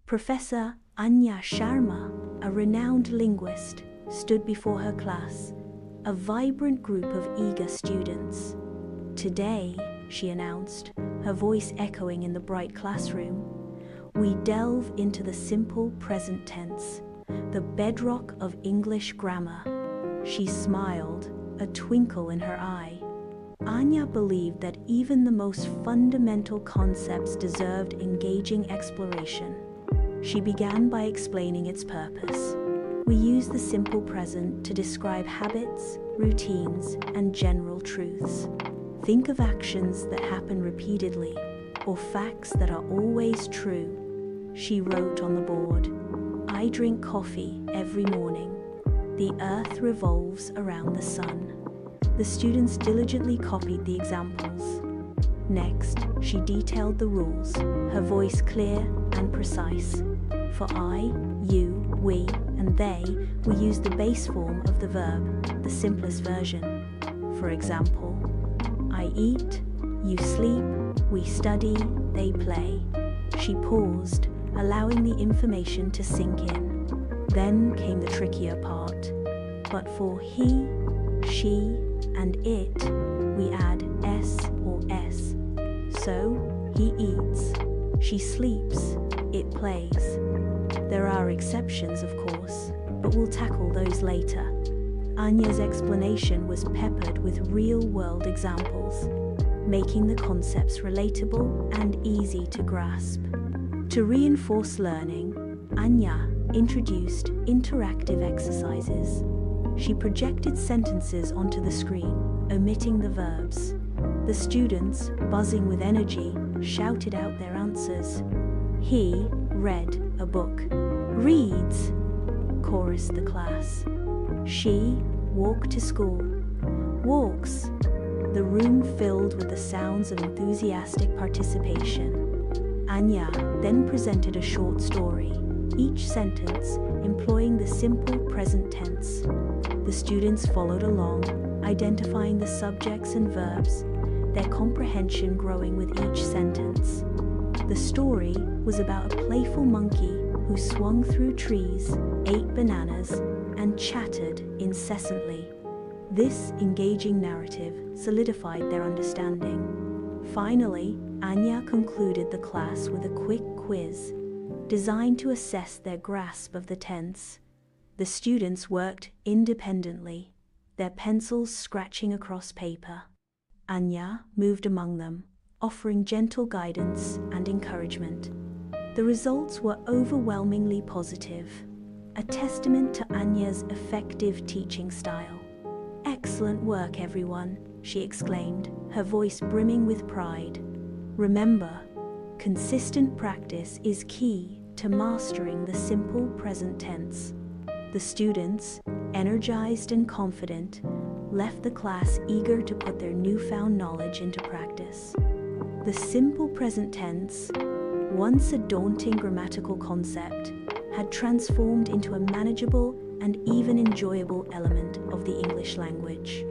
Professor Anya Sharma, a renowned linguist, stood before her class, a vibrant group of eager students. "Today," she announced, her voice echoing in the bright classroom, "we delve into the simple present tense, the bedrock of English grammar." She smiled, a twinkle in her eye. Anya believed that even the most fundamental concepts deserved engaging exploration. She began by explaining its purpose. "We use the simple present to describe habits, routines, and general truths. Think of actions that happen repeatedly, or facts that are always true." She wrote on the board, "I drink coffee every morning. The earth revolves around the sun." The students diligently copied the examples. Next, she detailed the rules, her voice clear and precise. For I, you, we, and they, we use the base form of the verb, the simplest version. For example, I eat, you sleep, we study, they play. She paused, allowing the information to sink in. Then came the trickier part. But for he, she, and it, we add s or s. So, he eats, she sleeps, it plays. There are exceptions, of course, but we'll tackle those later. Anya's explanation was peppered with real-world examples, making the concepts relatable and easy to grasp. To reinforce learning, Anya introduced interactive exercises. She projected sentences onto the screen, omitting the verbs. The students, buzzing with energy, shouted out their answers. "He read a book." "Reads," chorused the class. "She walked to school." "Walks." The room filled with the sounds of enthusiastic participation. Anya then presented a short story, each sentence employing the simple present tense. The students followed along, identifying the subjects and verbs, their comprehension growing with each sentence. The story was about a playful monkey who swung through trees, ate bananas, and chattered incessantly. This engaging narrative solidified their understanding. Finally, Anya concluded the class with a quick quiz, designed to assess their grasp of the tense. The students worked independently, their pencils scratching across paper. Anya moved among them, offering gentle guidance and encouragement. The results were overwhelmingly positive, a testament to Anya's effective teaching style. "Excellent work, everyone," she exclaimed, her voice brimming with pride. "Remember, consistent practice is key to mastering the simple present tense." The students, energized and confident, left the class eager to put their newfound knowledge into practice. The simple present tense, once a daunting grammatical concept, had transformed into a manageable and even enjoyable element of the English language.